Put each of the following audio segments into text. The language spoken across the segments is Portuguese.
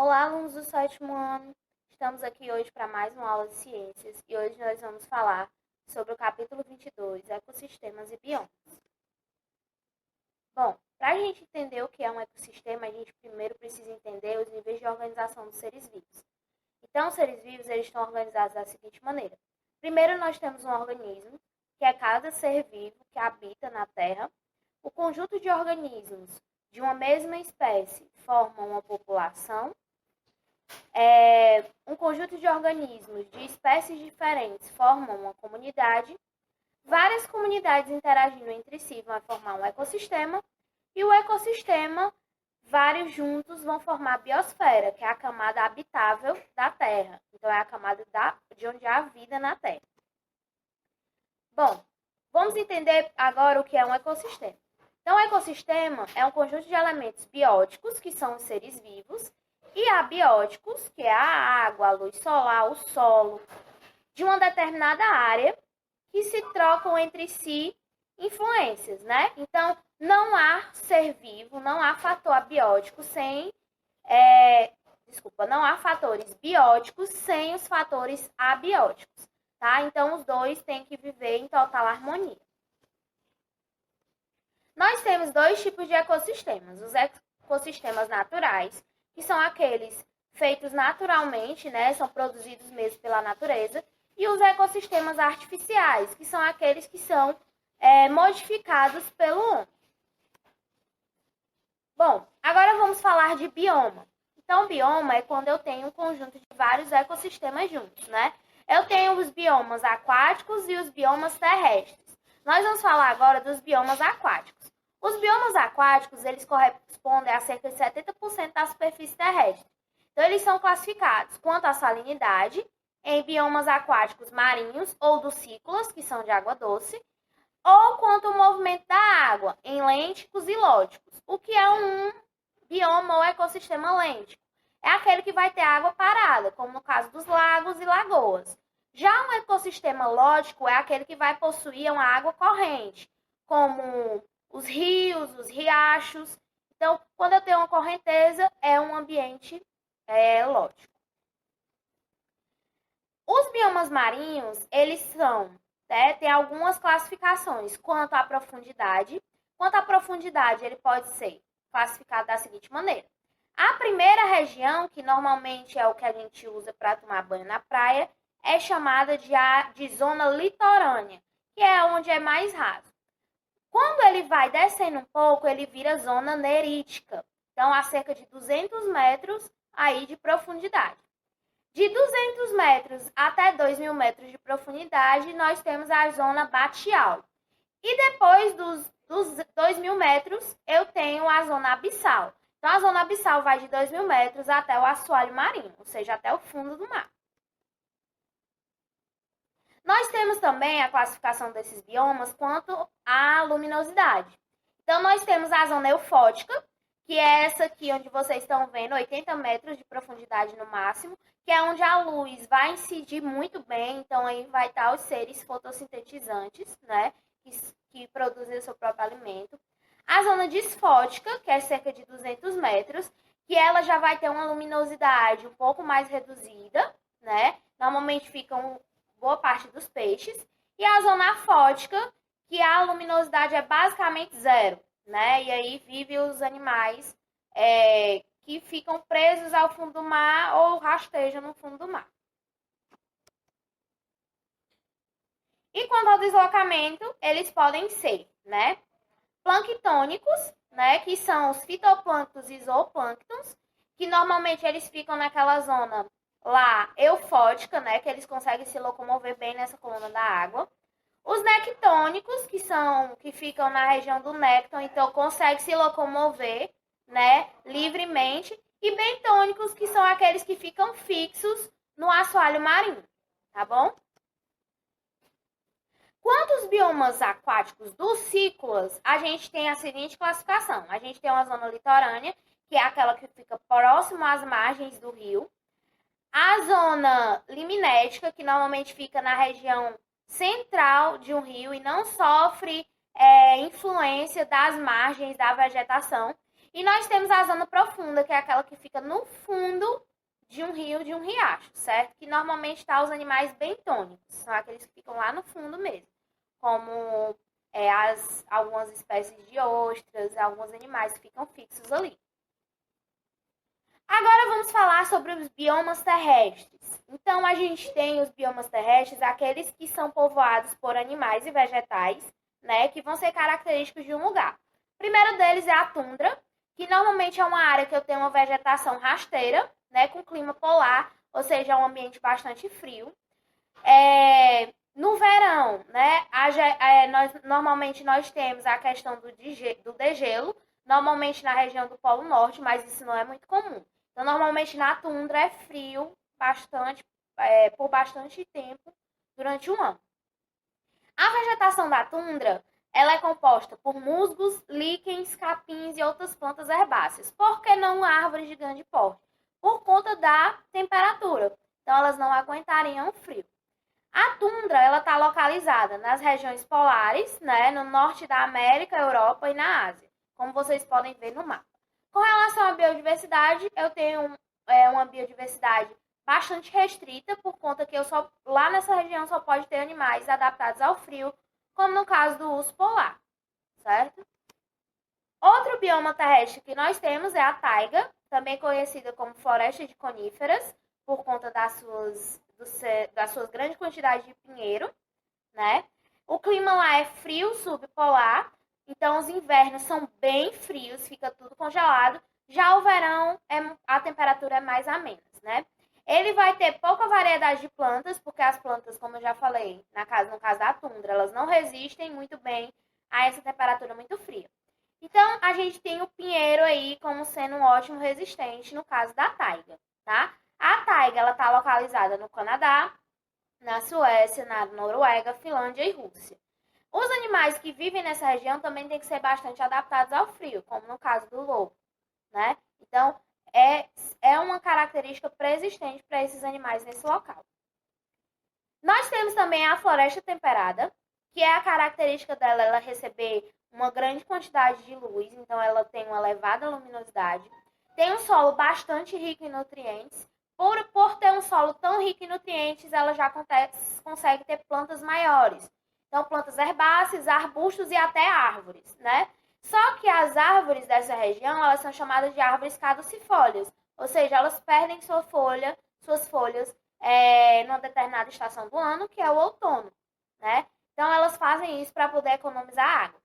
Olá, alunos do sétimo ano. Estamos aqui hoje para mais uma aula de ciências e hoje nós vamos falar sobre o capítulo 22, ecossistemas e biomas. Bom, para a gente entender o que é um ecossistema, a gente primeiro precisa entender os níveis de organização dos seres vivos. Então, os seres vivos eles estão organizados da seguinte maneira. Primeiro, nós temos um organismo, que é cada ser vivo que habita na Terra. O conjunto de organismos de uma mesma espécie forma uma população. Um conjunto de organismos de espécies diferentes formam uma comunidade. Várias comunidades interagindo entre si vão formar um ecossistema. E o ecossistema, vários juntos, vão formar a biosfera, que é a camada habitável da Terra. Então, é a camada de onde há vida na Terra. Bom, vamos entender agora o que é um ecossistema. Então, o ecossistema é um conjunto de elementos bióticos, que são os seres vivos, e abióticos, que é a água, a luz solar, o solo, de uma determinada área, que se trocam entre si influências, né? Então, não há ser vivo, não há fator abiótico sem... não há fatores bióticos sem os fatores abióticos, tá? Então, os dois têm que viver em total harmonia. Nós temos dois tipos de ecossistemas. Os ecossistemas naturais, que são aqueles feitos naturalmente, né? São produzidos mesmo pela natureza. E os ecossistemas artificiais, que são aqueles que são modificados pelo homem. Bom, agora vamos falar de bioma. Então, bioma é quando eu tenho um conjunto de vários ecossistemas juntos, né? Eu tenho os biomas aquáticos e os biomas terrestres. Nós vamos falar agora dos biomas aquáticos. Os biomas aquáticos, eles correspondem a cerca de 70% da superfície terrestre. Então, eles são classificados quanto à salinidade, em biomas aquáticos marinhos ou ducícolas, que são de água doce, ou quanto ao movimento da água, em lênticos e lóticos. O que é um bioma ou ecossistema lêntico? É aquele que vai ter água parada, como no caso dos lagos e lagoas. Já um ecossistema lótico é aquele que vai possuir uma água corrente, como os rios, os riachos. Então, quando eu tenho uma correnteza, é um ambiente lótico. Os biomas marinhos, eles são, tem algumas classificações quanto à profundidade. Quanto à profundidade, ele pode ser classificado da seguinte maneira. A primeira região, que normalmente é o que a gente usa para tomar banho na praia, é chamada de zona litorânea, que é onde é mais raso. Quando ele vai descendo um pouco, ele vira zona nerítica. Então, a cerca de 200 metros aí de profundidade. De 200 metros até 2.000 metros de profundidade, nós temos a zona batial. E depois dos 2.000 metros, eu tenho a zona abissal. Então, a zona abissal vai de 2.000 metros até o assoalho marinho, ou seja, até o fundo do mar. Nós temos também a classificação desses biomas quanto à luminosidade. Então, nós temos a zona eufótica, que é essa aqui onde vocês estão vendo, 80 metros de profundidade no máximo, que é onde a luz vai incidir muito bem, então aí vai estar os seres fotossintetizantes, né, que produzem o seu próprio alimento. A zona disfótica, que é cerca de 200 metros, que ela já vai ter uma luminosidade um pouco mais reduzida, né, normalmente ficam boa parte dos peixes. E a zona afótica, que a luminosidade é basicamente zero, né? E aí vivem os animais que ficam presos ao fundo do mar ou rastejam no fundo do mar. E quanto ao deslocamento, eles podem ser, né, planctônicos, né, que são os fitoplânctons e zooplânctons, que normalmente eles ficam naquela zona lá eufótica, né, que eles conseguem se locomover bem nessa coluna da água. Os nectônicos, que ficam na região do nécton, então conseguem se locomover, né, livremente. E bentônicos, que são aqueles que ficam fixos no assoalho marinho, tá bom? Quanto aos biomas aquáticos ducícolas, a gente tem a seguinte classificação. A gente tem uma zona litorânea, que é aquela que fica próximo às margens do rio. A zona liminética, que normalmente fica na região central de um rio e não sofre influência das margens da vegetação. E nós temos a zona profunda, que é aquela que fica no fundo de um rio, de um riacho, certo? Que normalmente está os animais bentônicos, são aqueles que ficam lá no fundo mesmo, como algumas espécies de ostras, alguns animais que ficam fixos ali. Agora vamos falar sobre os biomas terrestres. Então, a gente tem os biomas terrestres, aqueles que são povoados por animais e vegetais, né, que vão ser característicos de um lugar. O primeiro deles é a tundra, que normalmente é uma área que eu tenho uma vegetação rasteira, né, com clima polar, ou seja, é um ambiente bastante frio. No verão, né, normalmente nós temos a questão do degelo, normalmente na região do Polo Norte, mas isso não é muito comum. Então, normalmente na tundra é frio por bastante tempo durante um ano. A vegetação da tundra ela é composta por musgos, líquens, capins e outras plantas herbáceas. Por que não árvores de grande porte? Por conta da temperatura. Então, elas não aguentariam o frio. A tundra ela está localizada nas regiões polares, né, no norte da América, Europa e na Ásia, como vocês podem ver no mapa. Com relação à biodiversidade, eu tenho uma biodiversidade bastante restrita, por conta que lá nessa região só pode ter animais adaptados ao frio, como no caso do urso polar, certo? Outro bioma terrestre que nós temos é a taiga, também conhecida como floresta de coníferas, por conta das suas grandes quantidades de pinheiro, né? O clima lá é frio, subpolar, então os invernos são bem frios, fica tudo congelado. Já o verão, a temperatura é mais amena, né? Ele vai ter pouca variedade de plantas, porque as plantas, como eu já falei, no caso da tundra, elas não resistem muito bem a essa temperatura muito fria. Então, a gente tem o pinheiro aí como sendo um ótimo resistente no caso da taiga, tá? A taiga, ela está localizada no Canadá, na Suécia, na Noruega, Finlândia e Rússia. Os animais que vivem nessa região também têm que ser bastante adaptados ao frio, como no caso do lobo, né? Então, é uma característica preexistente para esses animais nesse local. Nós temos também a floresta temperada, que é a característica dela ela receber uma grande quantidade de luz, então ela tem uma elevada luminosidade, tem um solo bastante rico em nutrientes. Por ter um solo tão rico em nutrientes, ela já consegue ter plantas maiores. Então, plantas herbáceas, arbustos e até árvores, né? Só que as árvores dessa região, elas são chamadas de árvores caducifólias. Ou seja, elas perdem suas folhas numa determinada estação do ano, que é o outono, né? Então, elas fazem isso para poder economizar água.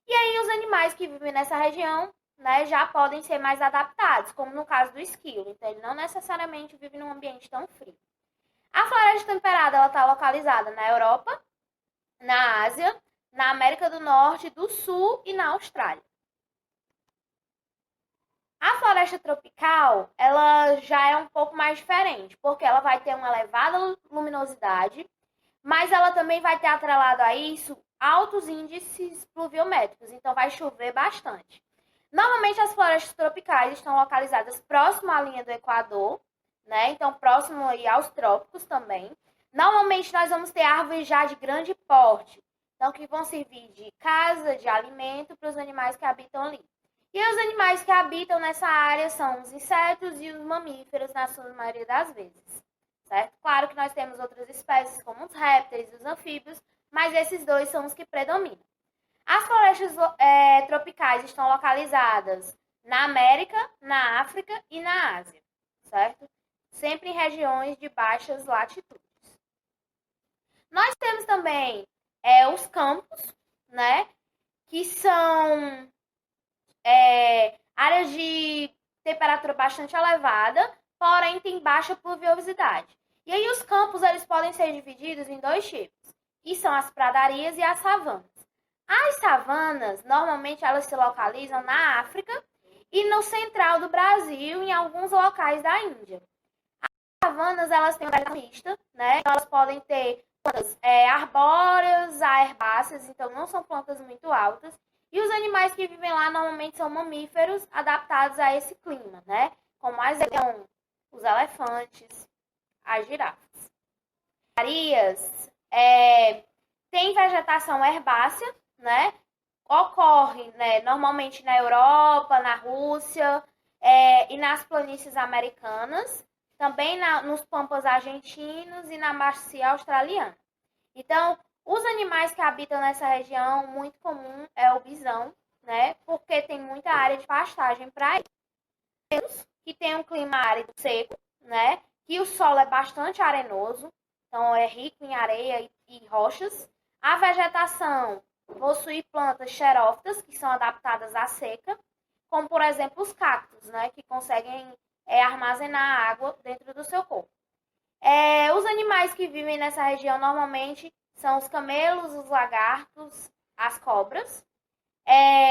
E aí, os animais que vivem nessa região, né, já podem ser mais adaptados, como no caso do esquilo. Então, ele não necessariamente vive num ambiente tão frio. A floresta temperada está localizada na Europa, na Ásia, na América do Norte, do Sul e na Austrália. A floresta tropical, ela já é um pouco mais diferente, porque ela vai ter uma elevada luminosidade, mas ela também vai ter atrelado a isso altos índices pluviométricos, então vai chover bastante. Normalmente as florestas tropicais estão localizadas próximo à linha do Equador, né? Então próximo aí aos trópicos também. Normalmente nós vamos ter árvores já de grande porte, então que vão servir de casa, de alimento para os animais que habitam ali. E os animais que habitam nessa área são os insetos e os mamíferos, na sua maioria das vezes, certo? Claro que nós temos outras espécies, como os répteis e os anfíbios, mas esses dois são os que predominam. As florestas tropicais estão localizadas na América, na África e na Ásia, certo? Sempre em regiões de baixas latitudes. Nós temos também os campos, né? Que são áreas de temperatura bastante elevada, porém tem baixa pluviosidade. E aí os campos eles podem ser divididos em dois tipos, que são as pradarias e as savanas. As savanas, normalmente, elas se localizam na África e no central do Brasil, em alguns locais da Índia. As savanas, elas têm uma vegetação mista, né? Então, elas podem ter plantas arbóreas a herbáceas, então não são plantas muito altas. E os animais que vivem lá, normalmente, são mamíferos adaptados a esse clima, né? Como as leões, os elefantes, as girafas. Pradarias têm vegetação herbácea, né? ocorre, né, normalmente na Europa, na Rússia, e nas planícies americanas, também nos pampas argentinos e na bacia australiana. Então, os animais que habitam nessa região, muito comum é o bisão, né, porque tem muita área de pastagem para eles, que tem um clima árido seco, né, que o solo é bastante arenoso, então é rico em areia e rochas. A vegetação possui plantas xerófitas, que são adaptadas à seca, como, por exemplo, os cactos, né, que conseguem armazenar água dentro do seu corpo. Os animais que vivem nessa região normalmente são os camelos, os lagartos, as cobras.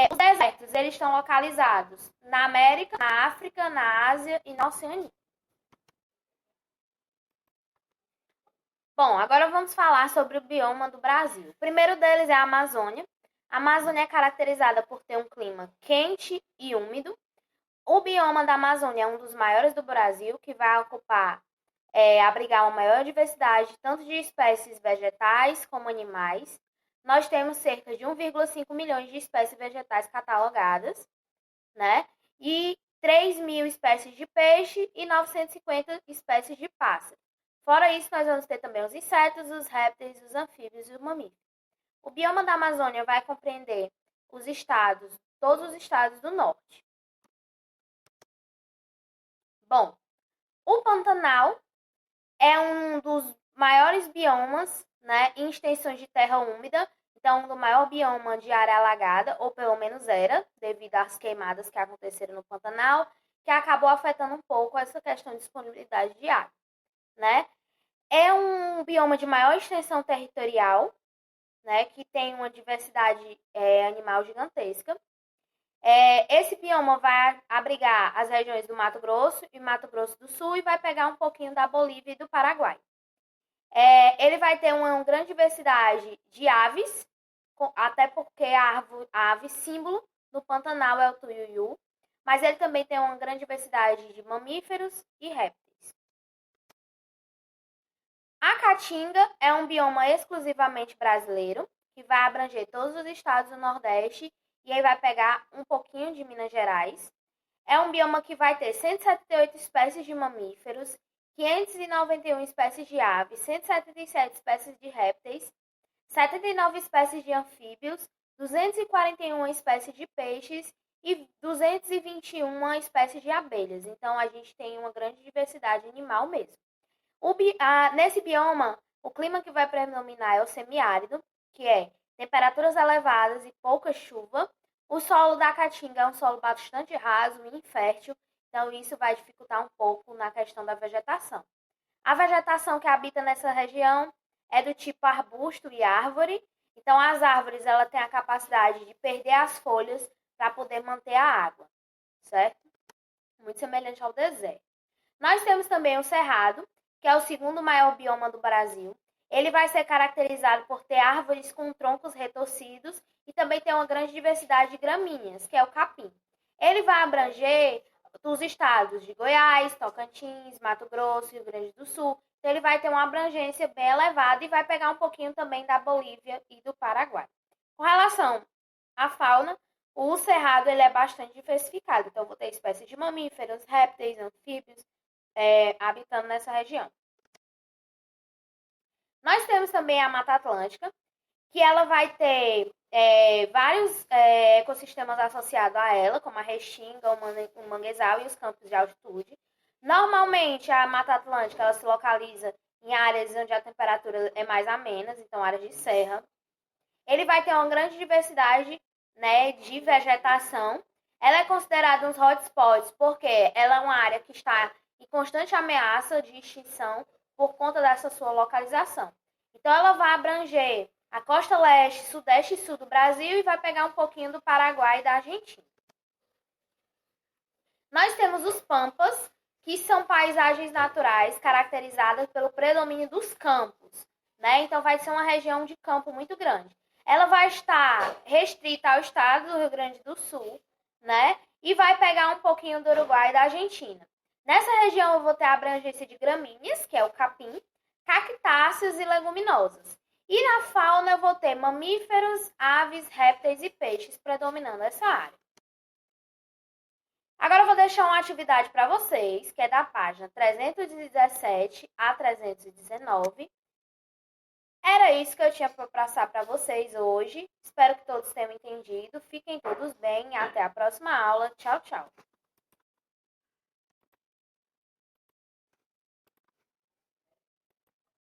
Os desertos, eles estão localizados na América, na África, na Ásia e na Oceania. Bom, agora vamos falar sobre o bioma do Brasil. O primeiro deles é a Amazônia. A Amazônia é caracterizada por ter um clima quente e úmido. O bioma da Amazônia é um dos maiores do Brasil, que vai abrigar uma maior diversidade, tanto de espécies vegetais como animais. Nós temos cerca de 1,5 milhões de espécies vegetais catalogadas, né? E 3.000 espécies de peixe e 950 espécies de pássaro. Fora isso, nós vamos ter também os insetos, os répteis, os anfíbios e os mamíferos. O bioma da Amazônia vai compreender todos os estados do norte. Bom, o Pantanal é um dos maiores biomas, né, em extensões de terra úmida, então o maior bioma de área alagada, ou pelo menos era, devido às queimadas que aconteceram no Pantanal, que acabou afetando um pouco essa questão de disponibilidade de água, né? É um bioma de maior extensão territorial, né, que tem uma diversidade animal gigantesca. Esse bioma vai abrigar as regiões do Mato Grosso e Mato Grosso do Sul e vai pegar um pouquinho da Bolívia e do Paraguai. Ele vai ter uma grande diversidade de aves, até porque a ave símbolo do Pantanal é o tuiuiu, mas ele também tem uma grande diversidade de mamíferos e répteis. A Caatinga é um bioma exclusivamente brasileiro, que vai abranger todos os estados do Nordeste e aí vai pegar um pouquinho de Minas Gerais. É um bioma que vai ter 178 espécies de mamíferos, 591 espécies de aves, 177 espécies de répteis, 79 espécies de anfíbios, 241 espécies de peixes e 221 espécies de abelhas. Então, a gente tem uma grande diversidade animal mesmo. Nesse bioma, o clima que vai predominar é o semiárido, que é temperaturas elevadas e pouca chuva. O solo da Caatinga é um solo bastante raso e infértil, então isso vai dificultar um pouco na questão da vegetação. A vegetação que habita nessa região é do tipo arbusto e árvore. Então, as árvores ela têm a capacidade de perder as folhas para poder manter a água, certo? Muito semelhante ao deserto. Nós temos também o cerrado, que é o segundo maior bioma do Brasil. Ele vai ser caracterizado por ter árvores com troncos retorcidos e também tem uma grande diversidade de gramíneas, que é o capim. Ele vai abranger os estados de Goiás, Tocantins, Mato Grosso, Rio Grande do Sul. Então, ele vai ter uma abrangência bem elevada e vai pegar um pouquinho também da Bolívia e do Paraguai. Com relação à fauna, o cerrado ele é bastante diversificado. Então, vou ter espécies de mamíferos, répteis, anfíbios, habitando nessa região. Nós temos também a Mata Atlântica, que ela vai ter vários ecossistemas associados a ela, como a restinga, o manguezal e os campos de altitude. Normalmente, a Mata Atlântica ela se localiza em áreas onde a temperatura é mais amena, então áreas de serra. Ele vai ter uma grande diversidade, né, de vegetação. Ela é considerada uns hotspots porque ela é uma área que está em constante ameaça de extinção por conta dessa sua localização. Então, ela vai abranger a costa leste, sudeste e sul do Brasil e vai pegar um pouquinho do Paraguai e da Argentina. Nós temos os pampas, que são paisagens naturais caracterizadas pelo predomínio dos campos, né? Então, vai ser uma região de campo muito grande. Ela vai estar restrita ao estado do Rio Grande do Sul, né? E vai pegar um pouquinho do Uruguai e da Argentina. Nessa região, eu vou ter a abrangência de gramíneas, que é o capim, cactáceas e leguminosas. E na fauna eu vou ter mamíferos, aves, répteis e peixes predominando essa área. Agora eu vou deixar uma atividade para vocês, que é da página 317 a 319. Era isso que eu tinha para passar para vocês hoje. Espero que todos tenham entendido. Fiquem todos bem. Até a próxima aula. Tchau, tchau.